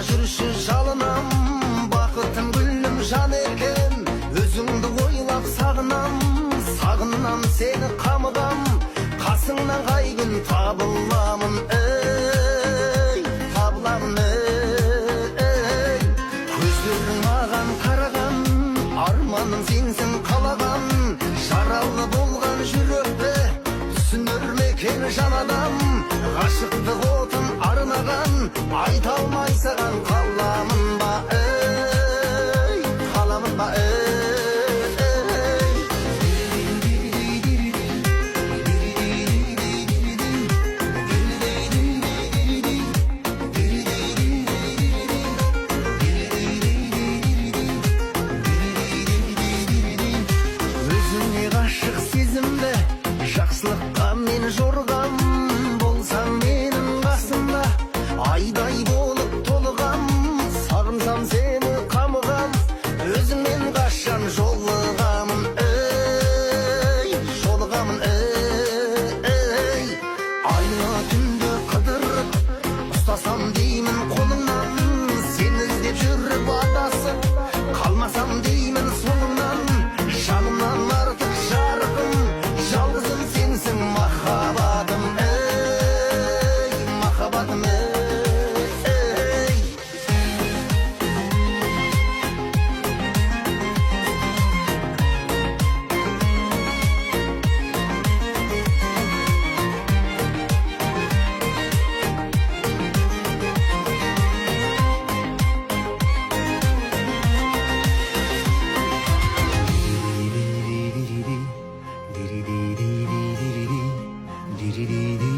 жүрші жалынам, бақытым гүлім жан екен, өзіңді ойлап сағынам, сағынам сені қамығам, қасыңнан қай күн табыламын, табыламын, көздерің маған қараған, арманым сенсің қалаған, жаралы болған жүректі түсінер ме екен жан адам, ғашықтық отын арнаған, айта алмай саған қаламын ба, қаламын ба, өзіңе ғашық сезімді, жақсылыққа мен жорғам, болсаң менің қасымда, айдай болып толығам, сағынсам сені қамығам, өзіңмен қашан жолығамын, жолығамын, айна түнде қыдырып, ұстасам деймін қолыңнан, сені іздеп жүріп адасып, қалмасам деймін соңыңнан, жанымнан артық жарқын, жалғызым сенсің махаббатым, махаббатым, Dee dee dee dee dee dee dee dee dee dee dee dee dee.